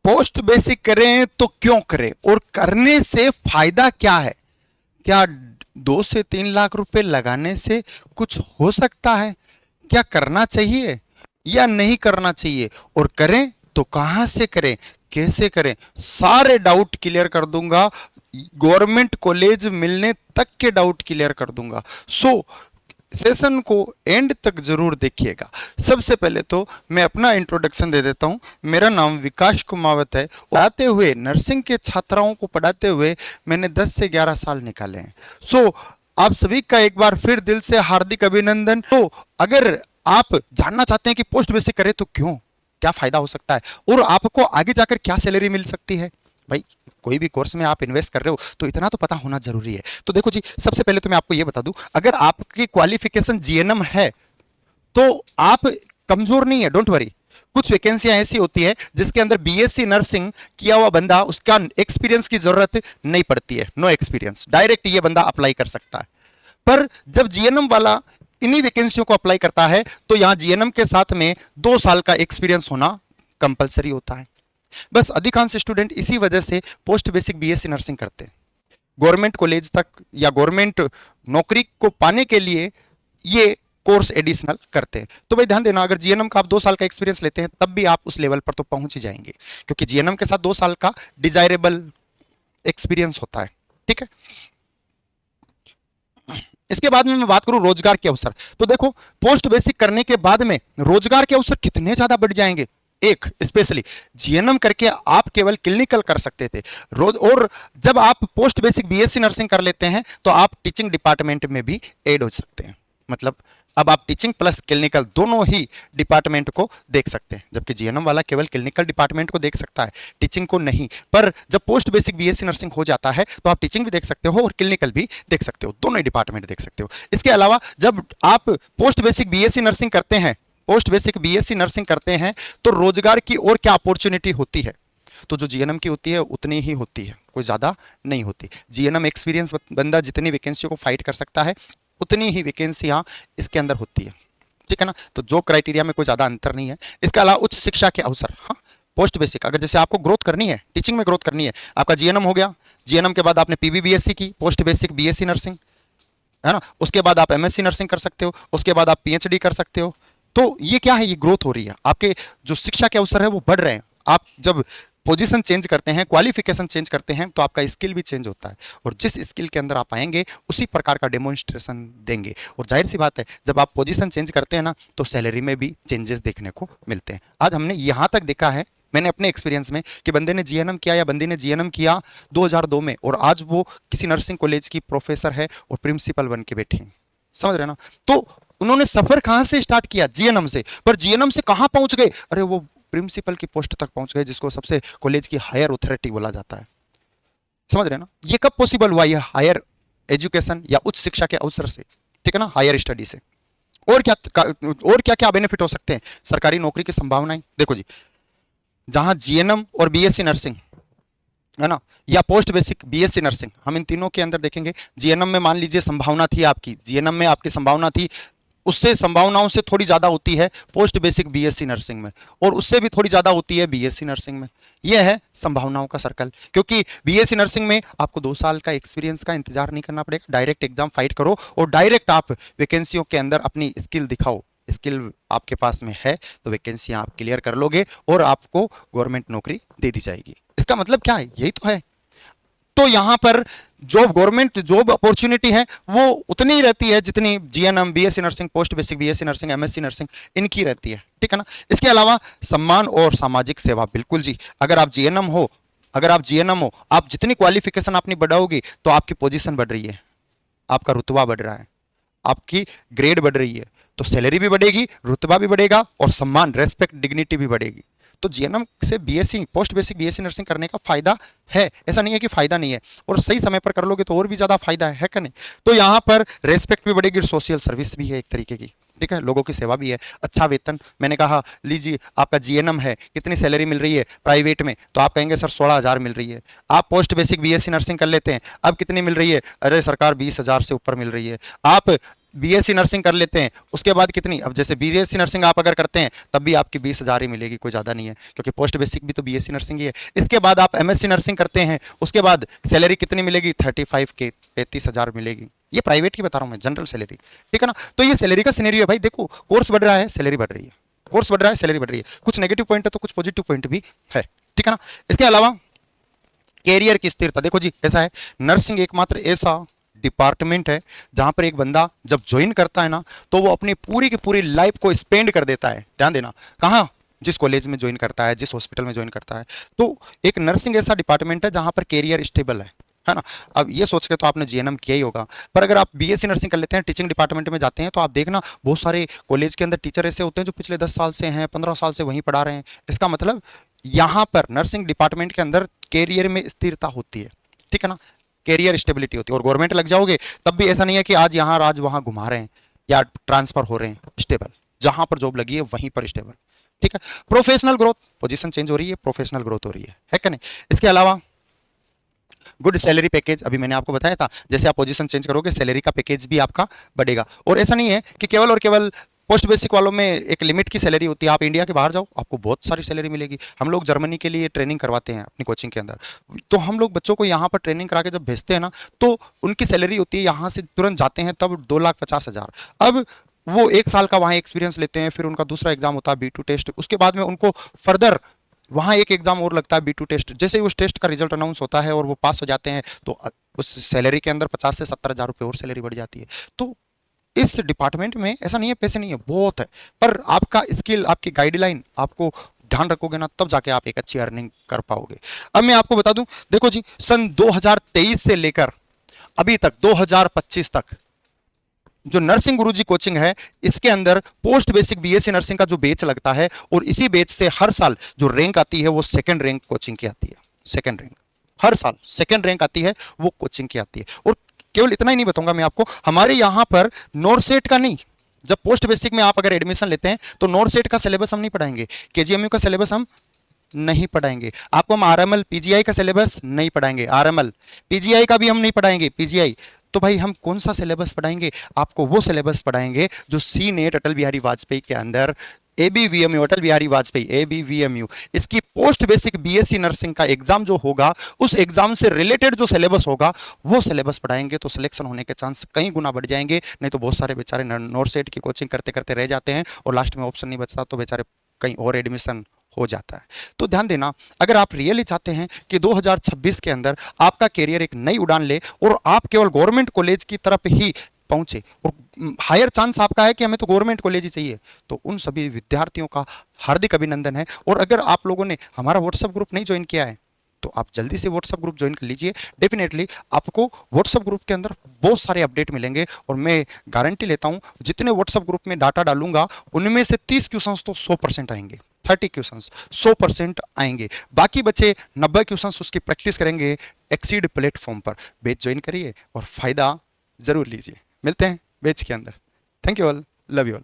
Post basic करें तो क्यों करें और करने से फायदा क्या है? क्या 2 से 3 लाख रुपए लगाने से कुछ हो सकता है? क्या करना चाहिए या नहीं करना चाहिए? और करें तो कहां से करें, कैसे करें? सारे डाउट क्लियर कर दूंगा, गवर्नमेंट कॉलेज मिलने तक के डाउट क्लियर कर दूंगा। सो सेशन को एंड तक जरूर देखिएगा। सबसे पहले तो मैं अपना इंट्रोडक्शन दे देता हूं। मेरा नाम विकास कुमावत है। पढ़ाते हुए नर्सिंग के छात्राओं को पढ़ाते हुए मैंने 10 से 11 साल निकाले हैं। सो आप सभी का एक बार फिर दिल से हार्दिक अभिनंदन। तो अगर आप जानना चाहते हैं कि पोस्ट बेसिक करें तो क्यों, क्या फायदा हो सकता है और आपको आगे जाकर क्या सैलरी मिल सकती है, भाई कोई भी कोर्स में आप इन्वेस्ट कर रहे हो तो इतना तो पता होना जरूरी है। तो देखो जी, सबसे पहले तो मैं आपको यह बता दूं, अगर आपकी क्वालिफिकेशन जीएनएम है तो आप कमजोर नहीं है, डोंट वरी। कुछ वैकेंसियां ऐसी होती है जिसके अंदर बीएससी नर्सिंग किया हुआ बंदा, उसका एक्सपीरियंस की जरूरत नहीं पड़ती है, नो एक्सपीरियंस, डायरेक्ट ये बंदा अप्लाई कर सकता है। पर जब जीएनएम वाला इन्हीं वैकेंसियों को अप्लाई करता है तो यहां जीएनएम के साथ में 2 साल का एक्सपीरियंस होना कंपलसरी होता है। बस अधिकांश स्टूडेंट इसी वजह से पोस्ट बेसिक बीएससी नर्सिंग करते हैं। गवर्नमेंट कॉलेज तक या गवर्नमेंट नौकरी को पाने के लिए ये कोर्स एडिशनल करते हैं। तो भाई ध्यान देना, अगर जीएनएम का आप 2 साल का एक्सपीरियंस लेते हैं तब भी आप उस लेवल पर तो पहुंच ही जाएंगे, क्योंकि जीएनएम के साथ 2 साल का डिजायरेबल एक्सपीरियंस होता है। ठीक है, इसके बाद में मैं बात करूं रोजगार के अवसर। तो देखो, पोस्ट बेसिक करने के बाद में रोजगार के अवसर कितने ज्यादा बढ़ जाएंगे। एक स्पेशली जीएनएम करके आप केवल क्लिनिकल कर सकते थे रोज, और जब आप पोस्ट बेसिक बीएससी नर्सिंग कर लेते हैं तो आप टीचिंग डिपार्टमेंट में भी ऐड हो सकते हैं। मतलब अब आप टीचिंग प्लस क्लिनिकल दोनों ही डिपार्टमेंट को देख सकते हैं, जबकि जीएनएम वाला केवल क्लिनिकल डिपार्टमेंट को देख सकता है, टीचिंग को नहीं। पर जब पोस्ट बेसिक बीएससी नर्सिंग हो जाता है तो आप टीचिंग भी देख सकते हो और क्लिनिकल भी देख सकते हो, दोनों ही डिपार्टमेंट देख सकते हो। इसके अलावा जब आप पोस्ट बेसिक बीएससी नर्सिंग करते हैं, पोस्ट बेसिक बीएससी नर्सिंग करते हैं तो रोजगार की और क्या अपॉर्चुनिटी होती है, तो जो जीएनएम की होती है उतनी ही होती है, कोई ज़्यादा नहीं होती। जीएनएम एक्सपीरियंस बंदा जितनी वैकेंसी को फाइट कर सकता है उतनी ही वैकेंसी यहाँ इसके अंदर होती है। ठीक है ना, तो जॉब क्राइटेरिया में कोई ज़्यादा अंतर नहीं है। इसके अलावा उच्च शिक्षा के अवसर, हाँ पोस्ट बेसिक अगर जैसे आपको ग्रोथ करनी है, टीचिंग में ग्रोथ करनी है, आपका जीएनएम हो गया, जीएनएम के बाद आपने पीबीबीएससी की, पोस्ट बेसिक बीएससी नर्सिंग, है ना, उसके बाद आप एमएससी नर्सिंग कर सकते हो, उसके बाद आप पीएचडी कर सकते हो। तो ये क्या है, ये ग्रोथ हो रही है, आपके जो शिक्षा के अवसर है वो बढ़ रहे हैं। आप जब पोजीशन चेंज करते हैं, क्वालिफिकेशन चेंज करते हैं तो आपका स्किल भी चेंज होता है, और जिस स्किल के अंदर आप आएंगे उसी प्रकार का डेमोन्स्ट्रेशन देंगे। और जाहिर सी बात है, जब आप पोजीशन चेंज करते हैं ना तो सैलरी में भी चेंजेस देखने को मिलते हैं। आज हमने यहाँ तक देखा है, मैंने अपने एक्सपीरियंस में, कि बंदे ने जीएनएम किया या बंदी ने जीएनएम किया 2002 में और आज वो किसी नर्सिंग कॉलेज की प्रोफेसर है और प्रिंसिपल बन के बैठी है। समझ रहे ना, तो उन्होंने सफर कहां से स्टार्ट किया, जीएनएम से, पर जीएनएम से कहां पहुंच गए, अरे वो प्रिंसिपल की पोस्ट तक पहुंच गए, जिसको सबसे कॉलेज की हायर अथॉरिटी बोला जाता है। समझ रहे ना, ये कब पॉसिबल हुआ, ये हायर एजुकेशन या उच्च शिक्षा के अवसर से, ठीक है ना, हायर स्टडी से। और क्या क्या बेनिफिट हो सकते हैं, सरकारी नौकरी की संभावनाएं। देखो जी, जहां जीएनएम और बीएससी नर्सिंग है ना, या पोस्ट बेसिक बीएससी नर्सिंग, हम इन तीनों के अंदर देखेंगे। जीएनएम में मान लीजिए संभावना थी आपकी, जीएनएम में आपकी संभावना थी, उससे संभावनाओं से थोड़ी ज़्यादा होती है पोस्ट बेसिक बीएससी नर्सिंग में, और उससे भी थोड़ी ज़्यादा होती है बीएससी नर्सिंग में। यह है संभावनाओं का सर्कल, क्योंकि बीएससी नर्सिंग में आपको 2 साल का एक्सपीरियंस का इंतजार नहीं करना पड़ेगा, डायरेक्ट एग्जाम फाइट करो और डायरेक्ट आप वैकेंसियों के अंदर अपनी स्किल दिखाओ। स्किल आपके पास में है तो वैकेंसियां आप क्लियर कर लोगे और आपको गवर्नमेंट नौकरी दे दी जाएगी। इसका मतलब क्या है, यही तो है। तो यहां पर जॉब, गवर्नमेंट जॉब अपॉर्चुनिटी है वो उतनी ही रहती है जितनी GNM, BSc nursing, post basic BSc nursing, MSc nursing इनकी रहती है। ठीक है ना, इसके अलावा सम्मान और सामाजिक सेवा, बिल्कुल जी, अगर आप जीएनएम हो, आप जितनी क्वालिफिकेशन अपनी बढ़ाओगे तो आपकी पोजीशन बढ़ रही है, आपका रुतबा बढ़ रहा है, आपकी ग्रेड बढ़ रही है, तो सैलरी भी बढ़ेगी, रुतबा भी बढ़ेगा और सम्मान, रेस्पेक्ट, डिग्निटी भी बढ़ेगी। तो जीएनएम से BSc, post basic BSc nursing करने का फायदा है, ऐसा नहीं है कि फायदा नहीं है, और सही समय पर कर लोगे तो और भी ज्यादा फायदा है कि नहीं। तो यहाँ पर रेस्पेक्ट भी बढ़ेगी, सोशल सर्विस भी है एक तरीके की, ठीक है, लोगों की सेवा भी है, अच्छा वेतन। मैंने कहा लीजिए आपका जीएनएम है, कितनी सैलरी मिल रही है प्राइवेट में, तो आप कहेंगे सर 16,000 मिल रही है। आप पोस्ट बेसिक बीएससी नर्सिंग कर लेते हैं, अब कितनी मिल रही है, अरे सरकार 20,000 से ऊपर मिल रही है। आप बीएससी नर्सिंग कर लेते हैं, उसके बाद कितनी, अब जैसे बीएससी नर्सिंग आप अगर करते हैं तब भी आपकी 20,000 ही मिलेगी, कोई ज़्यादा नहीं है, क्योंकि पोस्ट बेसिक भी तो बीएससी नर्सिंग ही है। इसके बाद आप एमएससी नर्सिंग करते हैं, उसके बाद सैलरी कितनी मिलेगी, 35K, 35,000 मिलेगी। ये प्राइवेट की बता रहा हूँ मैं, जनरल सैलरी, ठीक है ना। तो ये सैलरी का सिनेरियो है भाई। देखो कोर्स बढ़ रहा है, सैलरी बढ़ रही है, कोर्स बढ़ रहा है, सैलरी बढ़ रही है। कुछ नेगेटिव पॉइंट है तो कुछ पॉजिटिव पॉइंट भी है, ठीक है ना। इसके अलावा कैरियर की स्थिरता, देखो जी ऐसा है, नर्सिंग एकमात्र ऐसा डिपार्टमेंट है जहां पर एक बंदा जब ज्वाइन करता है ना तो वो अपनी पूरी की पूरी लाइफ को स्पेंड कर देता है। ध्यान देना, कहाँ, जिस कॉलेज में ज्वाइन करता है, जिस हॉस्पिटल में ज्वाइन करता है। तो एक नर्सिंग ऐसा डिपार्टमेंट है जहां पर कैरियर स्टेबल है ना। अब ये सोच के तो आपने जीएनएम किया ही होगा, पर अगर आप बीएससी नर्सिंग कर लेते हैं, टीचिंग डिपार्टमेंट में जाते हैं, तो आप देखना बहुत सारे कॉलेज के अंदर टीचर ऐसे होते हैं जो पिछले 10 साल से हैं, 15 साल से वहीं पढ़ा रहे हैं। इसका मतलब यहाँ पर नर्सिंग डिपार्टमेंट के अंदर कैरियर में स्थिरता होती है, ठीक है ना, कैरियर स्टेबिलिटी होती है। और गवर्नमेंट लग जाओगे तब भी ऐसा नहीं है कि आज यहाँ आज वहाँ घुमा रहे हैं या ट्रांसफर हो रहे हैं, स्टेबल, जहां पर जॉब लगी है वहीं पर स्टेबल, ठीक है। प्रोफेशनल ग्रोथ, पोजीशन चेंज हो रही है, प्रोफेशनल ग्रोथ हो रही है क्या नहीं। इसके अलावा गुड सैलरी पैकेज, अभी मैंने आपको बताया था, जैसे आप पोजीशन चेंज करोगे सैलरी का पैकेज भी आपका बढ़ेगा। और ऐसा नहीं है कि केवल और केवल पोस्ट बेसिक वालों में एक लिमिट की सैलरी होती है, आप इंडिया के बाहर जाओ आपको बहुत सारी सैलरी मिलेगी। हम लोग जर्मनी के लिए ट्रेनिंग करवाते हैं अपनी कोचिंग के अंदर, तो हम लोग बच्चों को यहाँ पर ट्रेनिंग करा के जब भेजते हैं ना तो उनकी सैलरी होती है, यहाँ से तुरंत जाते हैं तब 2,50,000। अब वो 1 साल का वहाँ एक्सपीरियंस लेते हैं, फिर उनका दूसरा एग्जाम होता है B2 टेस्ट, उसके बाद में उनको फर्दर वहाँ एक एग्जाम और लगता है B2 टेस्ट। जैसे ही उस टेस्ट का रिजल्ट अनाउंस होता है और वो पास हो जाते हैं तो उस सैलरी के अंदर 50 से 70,000 रुपये और सैलरी बढ़ जाती है। तो इस डिपार्टमेंट में ऐसा नहीं है पैसे नहीं है, बहुत है, पर आपका स्किल, आपकी गाइडलाइन, आपको ध्यान रखोगे ना तब जाके आप एक अच्छी अर्निंग कर पाओगे। अब मैं आपको बता दूं, देखो जी सन 2023 से लेकर अभी तक 2025 तक जो नर्सिंग गुरुजी कोचिंग है, इसके अंदर पोस्ट बेसिक बीएससी नर्सिंग का जो बैच लगता है और इसी बैच से हर साल जो रैंक आती है वो सेकंड रैंक कोचिंग की आती है। सेकंड रैंक हर साल सेकंड रैंक आती है, वो कोचिंग की आती है। और केवल इतना ही नहीं बताऊंगा मैं आपको, हमारे यहाँ पर नॉर्सेट का नहीं, जब पोस्ट बेसिक में आप अगर एडमिशन लेते हैं तो नॉर्सेट का सिलेबस हम नहीं पढ़ाएंगे, केजीएमयू का सिलेबस हम नहीं पढ़ाएंगे, आपको हम आरएमएल पीजीआई का सिलेबस नहीं पढ़ाएंगे, आरएमएल पीजीआई का भी हम नहीं पढ़ाएंगे, पीजीआई। तो भाई हम कौन सा सिलेबस पढ़ाएंगे, आपको वो सिलेबस पढ़ाएंगे जो सी नेट अटल बिहारी वाजपेयी के अंदर ABVMU, अटल बिहारी वाजपेयी ABVMU, इसकी पोस्ट बेसिक बीएससी नर्सिंग का एग्जाम जो होगा उस एग्जाम से रिलेटेड जो सिलेबस होगा वो सिलेबस पढ़ाएंगे, तो सिलेक्शन होने के चांस कई गुना बढ़ जाएंगे। नहीं तो बहुत सारे बेचारे नॉर्सेट की कोचिंग करते करते रह जाते हैं और लास्ट में ऑप्शन नहीं बचता तो बेचारे कहीं और एडमिशन हो जाता है। तो ध्यान देना, अगर आप रियली चाहते हैं कि 2026 के अंदर आपका कैरियर एक नई उड़ान ले और आप केवल गवर्नमेंट कॉलेज की तरफ ही पहुंचे और हायर चांस आपका है कि हमें तो गवर्नमेंट कॉलेज ही चाहिए, तो उन सभी विद्यार्थियों का हार्दिक अभिनंदन है। और अगर आप लोगों ने हमारा व्हाट्सएप ग्रुप नहीं ज्वाइन किया है तो आप जल्दी से व्हाट्सएप ग्रुप ज्वाइन कर लीजिए। डेफिनेटली आपको व्हाट्सएप ग्रुप के अंदर बहुत सारे अपडेट मिलेंगे और मैं गारंटी लेता हूं जितने व्हाट्सएप ग्रुप में डाटा डालूंगा उनमें से 30 क्वेश्चंस तो 100% आएंगे, 30 क्वेश्चंस 100% आएंगे, बाकी बचे 90 क्वेश्चंस उसकी प्रैक्टिस करेंगे एक्सीड प्लेटफॉर्म पर। बैच ज्वाइन करिए और फायदा जरूर लीजिए। मिलते हैं बैच के अंदर। Thank you all, love you all.